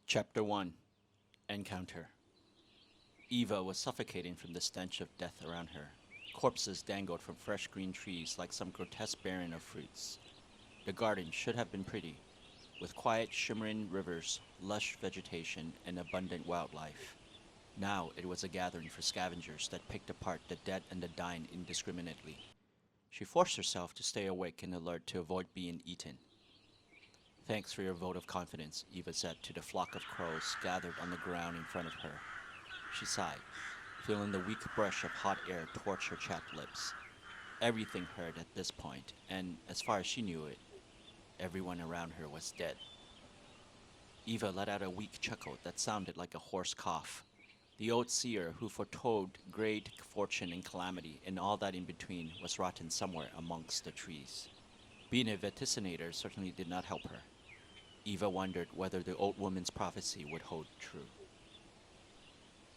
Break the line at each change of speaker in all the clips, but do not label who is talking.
Chapter 1 Encounter. Eva was suffocating from the stench of death around her. Corpses dangled from fresh green trees like some grotesque barren of fruits. The garden should have been pretty, with quiet, shimmering rivers, lush vegetation, and abundant wildlife. Now it was a gathering for scavengers that picked apart the dead and the dying indiscriminately. She forced herself to stay awake and alert to avoid being eaten. "Thanks for your vote of confidence," Eva said to the flock of crows gathered on the ground in front of her. She sighed, feeling the weak brush of hot air torch her chapped lips. Everything hurt at this point, and as far as she knew it, everyone around her was dead. Eva let out a weak chuckle that sounded like a hoarse cough. The old seer who foretold great fortune and calamity and all that in between was rotten somewhere amongst the trees. Being a vaticinator certainly did not help her. Eva wondered whether the old woman's prophecy would hold true.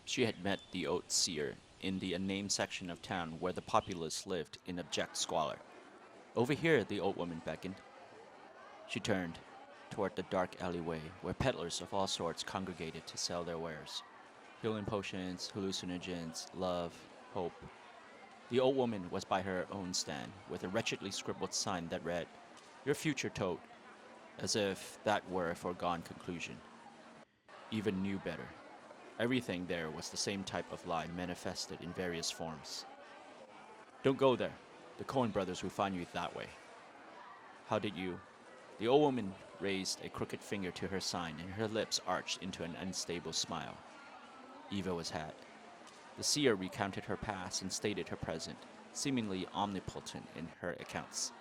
She had met the old seer in the unnamed section of town where the populace lived in abject squalor. "Over here," the old woman beckoned. She turned toward the dark alleyway where peddlers of all sorts congregated to sell their wares. Healing potions, hallucinogens, love, hope. The old woman was by her own stand with a wretchedly scribbled sign that read, "Your future toad," as if that were a foregone conclusion. Eva knew better. Everything there was the same type of lie manifested in various forms. "Don't go there. The Coen brothers will find you that way." "How did you—" The old woman raised a crooked finger to her sign and her lips arched into an unstable smile. Eva was had. The seer recounted her past and stated her present, seemingly omnipotent in her accounts.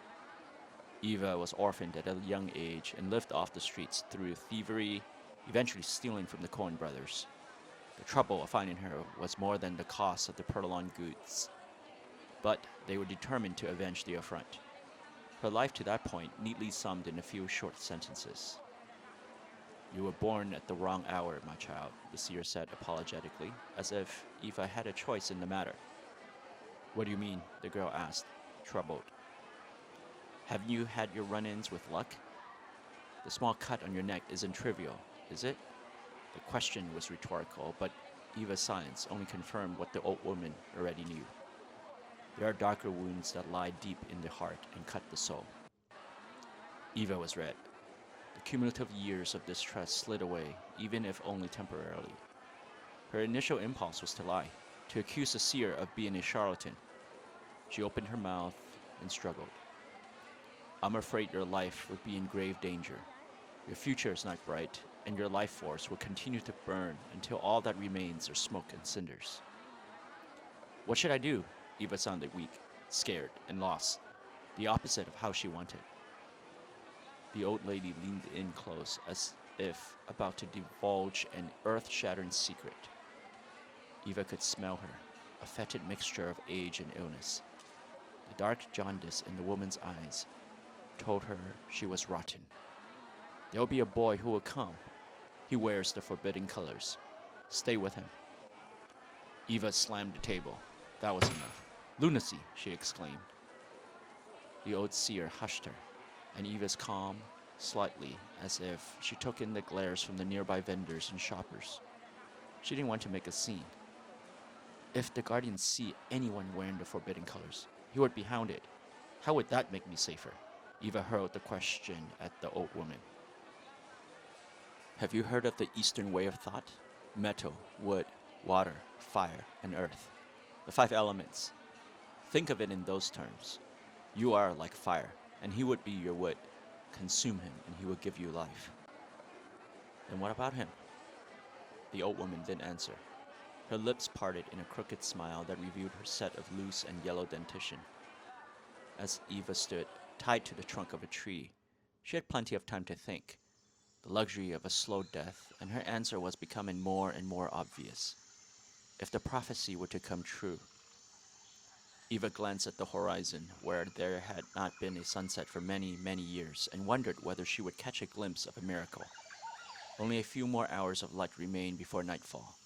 Eva was orphaned at a young age and lived off the streets through thievery, eventually stealing from the Coen brothers. The trouble of finding her was more than the cost of the purloined goods, but they were determined to avenge the affront. Her life to that point neatly summed in a few short sentences. "You were born at the wrong hour, my child," the seer said apologetically, as if Eva had a choice in the matter. "What do you mean?" the girl asked, troubled. "Haven't you had your run-ins with luck? The small cut on your neck isn't trivial, is it?" The question was rhetorical, but Eva's silence only confirmed what the old woman already knew. There are darker wounds that lie deep in the heart and cut the soul. Eva was red. The cumulative years of distrust slid away, even if only temporarily. Her initial impulse was to lie, to accuse the seer of being a charlatan. She opened her mouth and struggled. "I'm afraid your life would be in grave danger. Your future is not bright, and your life force will continue to burn until all that remains are smoke and cinders." "What should I do?" Eva sounded weak, scared, and lost, the opposite of how she wanted. The old lady leaned in close, as if about to divulge an earth-shattering secret. Eva could smell her, a fetid mixture of age and illness. The dark jaundice in the woman's eyes told her she was rotten. "There will be a boy who will come. He wears the forbidden colors. Stay with him." Eva slammed the table. That was enough. "Lunacy!" she exclaimed. The old seer hushed her, and Eva's calm slightly, as if she took in the glares from the nearby vendors and shoppers. She didn't want to make a scene. "If the guardians see anyone wearing the forbidden colors, he would be hounded. How would that make me safer?" Eva hurled the question at the old woman. "Have you heard of the Eastern way of thought? Metal, wood, water, fire, and earth. The 5 elements. Think of it in those terms. You are like fire, and he would be your wood. Consume him, and he will give you life." "Then what about him?" The old woman didn't answer. Her lips parted in a crooked smile that revealed her set of loose and yellow dentition. As Eva stood, tied to the trunk of a tree, she had plenty of time to think, the luxury of a slow death, and her answer was becoming more and more obvious. If the prophecy were to come true. Eva glanced at the horizon, where there had not been a sunset for many, many years, and wondered whether she would catch a glimpse of a miracle. Only a few more hours of light remained before nightfall.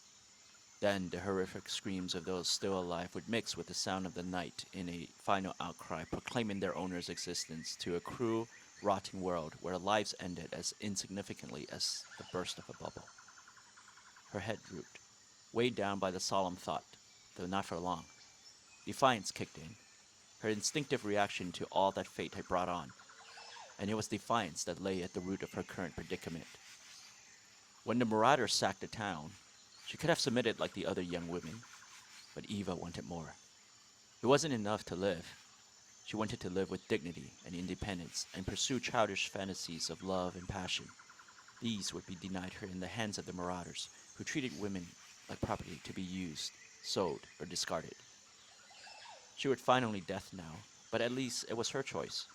Then the horrific screams of those still alive would mix with the sound of the night in a final outcry proclaiming their owner's existence to a crew rotting world where lives ended as insignificantly as the burst of a bubble. Her head drooped, weighed down by the solemn thought, though not for long. Defiance kicked in, her instinctive reaction to all that fate had brought on, and it was defiance that lay at the root of her current predicament. When the Marauders sacked the town, she could have submitted like the other young women, but Eva wanted more. It wasn't enough to live. She wanted to live with dignity and independence and pursue childish fantasies of love and passion. These would be denied her in the hands of the Marauders, who treated women like property to be used, sold, or discarded. She would finally death now, but at least it was her choice.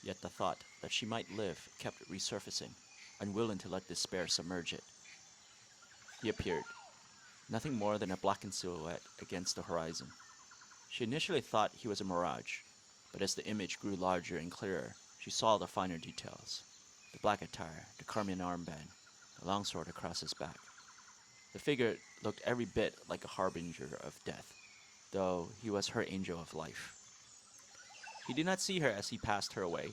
Yet the thought that she might live kept resurfacing, unwilling to let despair submerge it. He appeared, nothing more than a blackened silhouette against the horizon. She initially thought he was a mirage, but as the image grew larger and clearer, she saw the finer details. The black attire, the carmine armband, the longsword across his back. The figure looked every bit like a harbinger of death, though he was her angel of life. He did not see her as he passed her away.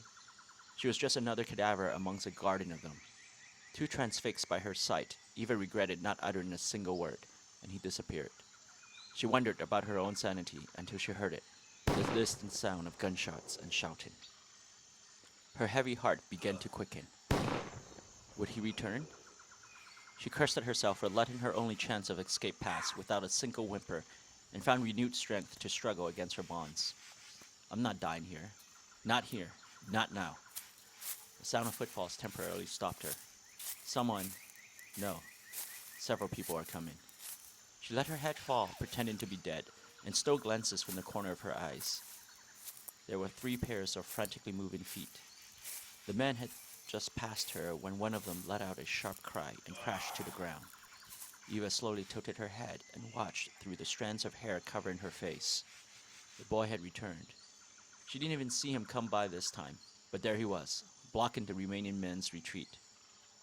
She was just another cadaver amongst a garden of them. Too transfixed by her sight, Eva regretted not uttering a single word, and he disappeared. She wondered about her own sanity until she heard it, the distant sound of gunshots and shouting. Her heavy heart began to quicken. Would he return? She cursed at herself for letting her only chance of escape pass without a single whimper, and found renewed strength to struggle against her bonds. I'm not dying here. Not here. Not now. The sound of footfalls temporarily stopped her. Someone, no, several people are coming. She let her head fall, pretending to be dead, and stole glances from the corner of her eyes. There were 3 pairs of frantically moving feet. The men had just passed her when one of them let out a sharp cry and crashed to the ground. Eva slowly tilted her head and watched through the strands of hair covering her face. The boy had returned. She didn't even see him come by this time, but there he was, blocking the remaining men's retreat.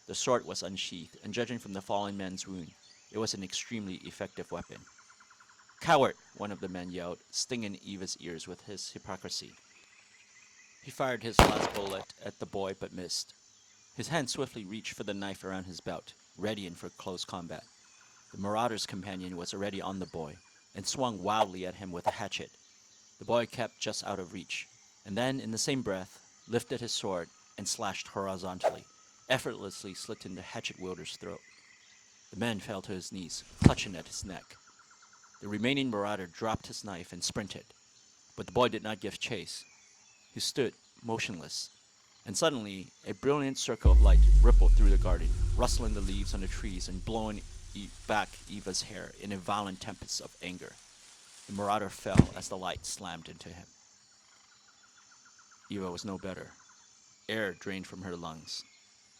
The sword was unsheathed, and judging from the fallen man's wound, it was an extremely effective weapon. "Coward!" one of the men yelled, stinging Eva's ears with his hypocrisy. He fired his last bullet at the boy but missed. His hand swiftly reached for the knife around his belt, readying for close combat. The Marauder's companion was already on the boy, and swung wildly at him with a hatchet. The boy kept just out of reach, and then, in the same breath, lifted his sword and slashed horizontally, effortlessly slitting the hatchet wielder's throat. The man fell to his knees, clutching at his neck. The remaining Marauder dropped his knife and sprinted, but the boy did not give chase. He stood, motionless, and suddenly a brilliant circle of light rippled through the garden, rustling the leaves on the trees and blowing back Eva's hair in a violent tempest of anger. The Marauder fell as the light slammed into him. Eva was no better. Air drained from her lungs.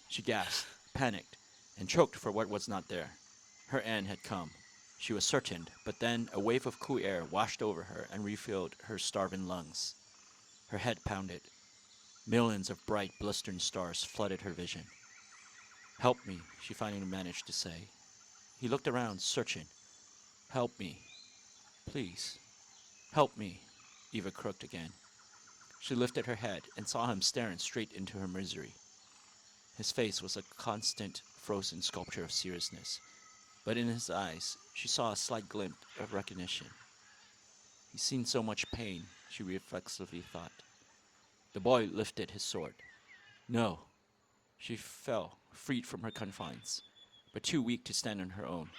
She gasped, panicked, and choked for what was not there. Her end had come. She was certain, but then a wave of cool air washed over her and refilled her starving lungs. Her head pounded. Millions of bright, blistering stars flooded her vision. "Help me," she finally managed to say. He looked around, searching. "Help me. Please. Help me," Eva croaked again. She lifted her head and saw him staring straight into her misery. His face was a constant, frozen sculpture of seriousness, but in his eyes she saw a slight glimpse of recognition. He's seen so much pain, she reflexively thought. The boy lifted his sword. No. She fell, freed from her confines, but too weak to stand on her own.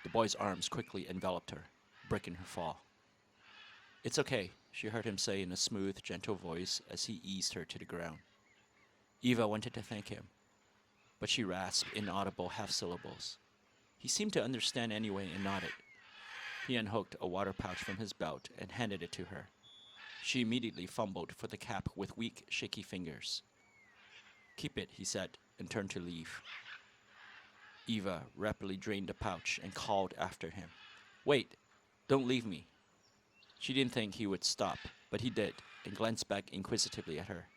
The boy's arms quickly enveloped her, breaking her fall. "It's okay," she heard him say in a smooth, gentle voice as he eased her to the ground. Eva wanted to thank him, but she rasped inaudible half-syllables. He seemed to understand anyway and nodded. He unhooked a water pouch from his belt and handed it to her. She immediately fumbled for the cap with weak, shaky fingers. "Keep it," he said, and turned to leave. Eva rapidly drained the pouch and called after him. "Wait! Don't leave me!" She didn't think he would stop, but he did, and glanced back inquisitively at her.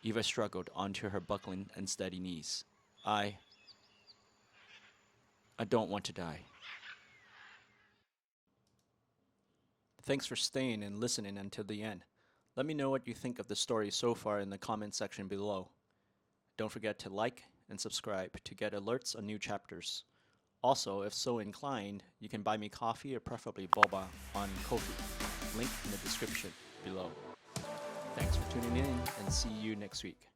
Eva struggled onto her buckling, unsteady knees. I don't want to die." Thanks for staying and listening until the end. Let me know what you think of the story so far in the comment section below. Don't forget to like and subscribe to get alerts on new chapters. Also, if so inclined, you can buy me coffee or preferably boba on Ko-fi. Link in the description below. Thanks for tuning in and see you next week.